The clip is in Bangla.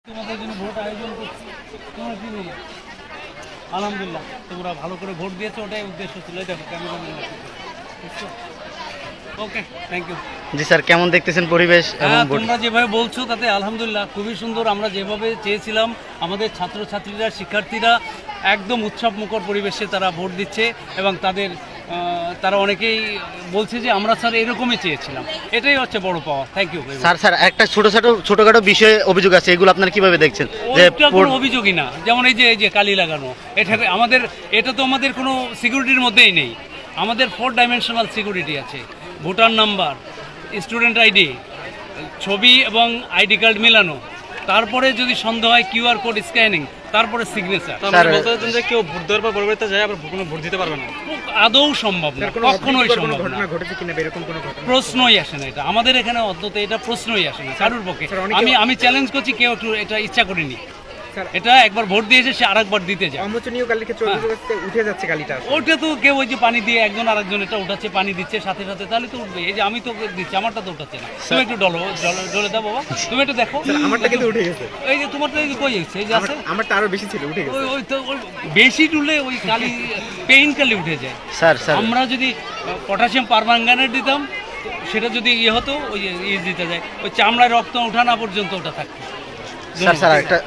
তোমাদের জন্য ভোট আয়োজন করছি, তোমরা কি বলো? আলহামদুলিল্লাহ তোমরা ভালো করে ভোট দিয়েছো, ওটাই উদ্দেশ্য ছিল। দেখো ক্যামেরা। Okay, thank you. জি স্যার, কেমন দেখতেছেন পরিবেশ? হ্যাঁ, তোমরা যেভাবে বলছো তাতে আলহামদুলিল্লাহ খুবই সুন্দর। আমরা যেভাবে চেয়েছিলাম, আমাদের ছাত্রছাত্রীরা, শিক্ষার্থীরা একদম উৎসব মুখর পরিবেশে তারা ভোট দিচ্ছে এবং তারা অনেকেই বলছে যে আমরা স্যার এরকমই চেয়েছিলাম। এটাই হচ্ছে বড় পাওয়া। থ্যাংক ইউ স্যার একটা ছোটখাটো বিষয়ে অভিযোগ আছে, এগুলো আপনারা কিভাবে দেখছেন? কোনো অভিযোগই না। যেমন এই যে কালি লাগানো, এটা তো আমাদের কোনো সিকিউরিটির মধ্যেই নেই। আমাদের 4 ডাইমেনশনাল সিকিউরিটি আছে। ভোটার নাম্বার, স্টুডেন্ট আইডি, ছবি এবং আইডি কার্ড মেলানো, তারপরে যদি সন্দেহ হয় কিউআর কোড স্ক্যানিং, তারপরে সিগনেচার। কেউ ভোট দেওয়ার পর পরবর্তীতে যায় আবার কোনো ভোট দিতে পারবে না, আদৌ সম্ভব না, কখনোই সম্ভব না। প্রশ্নই আসে না এটা আমাদের এখানে, অন্তত এটা প্রশ্নই আসে না কারোর পক্ষে। আমি চ্যালেঞ্জ করছি, কেউ একটু এটা ইচ্ছা করেনি। এটা একবার ভোট দিয়েছে, সে আরেকবার দিতে যায়। উঠে যাচ্ছে কালিটা, ওটা তো কেউ ওই যে পানি দিয়ে একজন আরেকজন এটা উঠাচ্ছে, পানি দিচ্ছে সাথে সাথে, তাহলে তো উঠবে। এই যে আমি তো দিচ্ছি, আমারটা তো উঠাচ্ছে না। তুমি একটু ডলে দাও বাবা, তুমি একটু দেখো। আমারটা কিন্তু উঠে গেছে। এই যে তোমারটা কই গেছে, এই যে আছে, আমারটা আরো বেশি ছিল, উঠে গেছে। ওই তো বেশি টুলে ওই কালি, পেইন কালি উঠে যায়। স্যার আমরা যদি পটাশিয়াম পারম্যাঙ্গানেট দিতাম, সেটা যদি ইয়ে হতো, ওই দিতে যায়, ওই চামড়ায় রক্ত ওঠা না পর্যন্ত ওটা থাকতো। স্যার একটা